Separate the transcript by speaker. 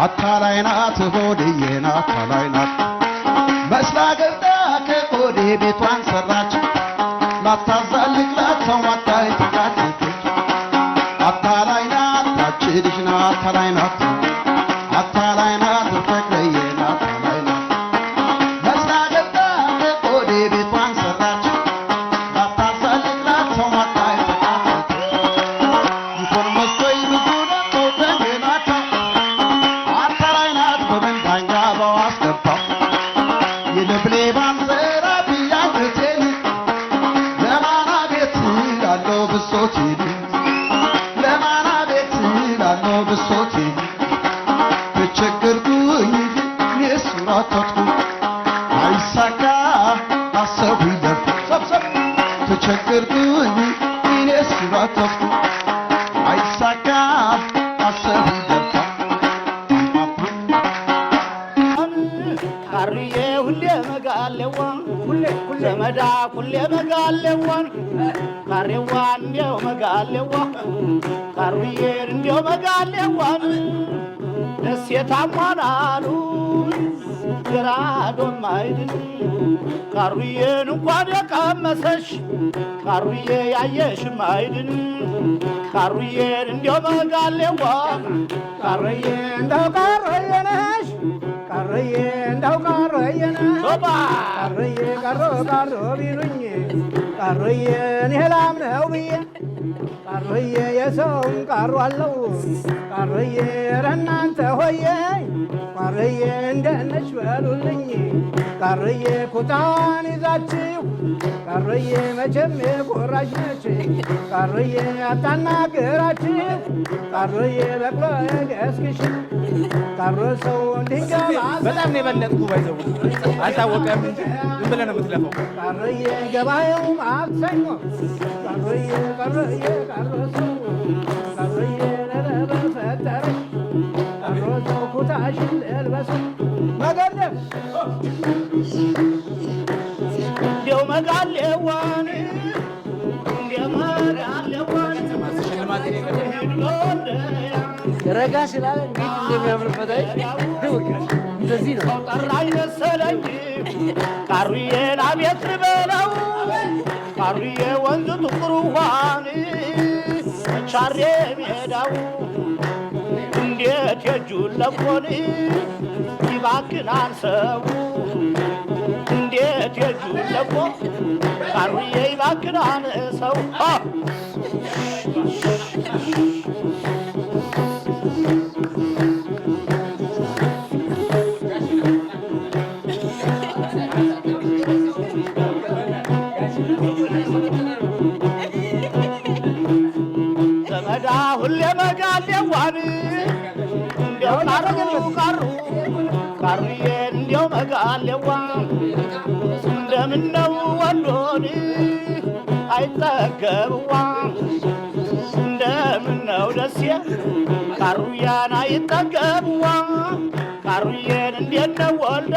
Speaker 1: አታላይናት ሆዴዬና አታላይናት መስላ ገብታ ከሆዴ ቤቷን ሰራች ላታዛልቅ ላታዋጣይ ተጋደች አታላይናት ታች ልጅና አታላይናት አታላይናት ፍቅሬዬና አታላይናት መስላ ገብታ ከሆዴ ቤቷን ሰራች ላታዛልቅ ላታዋጣይ ተጋደች ይኮን መስሎኝ ብዙ ዘመዳ ኩሌ መጋሌዋን ካሬዋን እንዲያው መጋሌዋ ካሩዬ እንዲያው መጋሌዋን ደሴታሟን አሉ ገራዶም አይድን ካሩዬን እንኳን የቀመሰሽ ካሩዬ ያየሽም አይድን ካሩዬን እንዲያው መጋሌዋ ካሩዬ እንደው ካሩዬ ነሽ ካሩዬ እንደው ካሩዬ ነሽ ካሩዬ ቀሮ ቀሮ ቢሉኝ ካሩዬ እኔ ላምነው ብዬ ካሩዬ የሰውም ቀሩ አለው ካሩዬ ኧረ እናንተ ሆዬ ካሩዬ እንደነሽ በሉልኝ ካሩዬ ኩታዋን ይዛችሁ ካሩዬ መቼም የኮራች ነች ካሩዬ አታናግራችሁ ካሩዬ በቅሎ ገስግሽ ካሩ ሰው እንዲገባ
Speaker 2: በጣም ነው የበለጥኩ ባይዘው አልታወቀም ዝም ብለህ ነው የምትለፈው
Speaker 1: ካሩዬ ገባየው ማክሰኞ ካሩዬ ካሩዬ ካሩ ሰው ካሩዬ ለበፈጠረሽ ካሩ ሰው ኩታሽን ልበስ መገደፍ እንዲያው መጋሌዋን እንዲያው መጋሌዋን ረጋ ስላለ እንዴት እንደሚያምርበት እንደዚህ ነው ጠራኝ መሰለኝ ካሩዬን አቤት ልበለው ካሩዬ ወንዝ ጥቁር ውሃን ቻሬ ሜዳው እንዴት የእጁን ለቆን ይባክናል ሰው እንዴት የእጁን ለቆ ካሩዬ ይባክናል ሰው ዘመዳ ሁሌ መጋሌዋን እንዲያው ቀሩ ካሩዬን እንዲያው መጋሌዋን እንደምነው ወንዶን አይጠገብዋ እንደምነው ደሴ ካሩያን አይጠገብዋ ካሩዬን እንዴት ነው ወልደ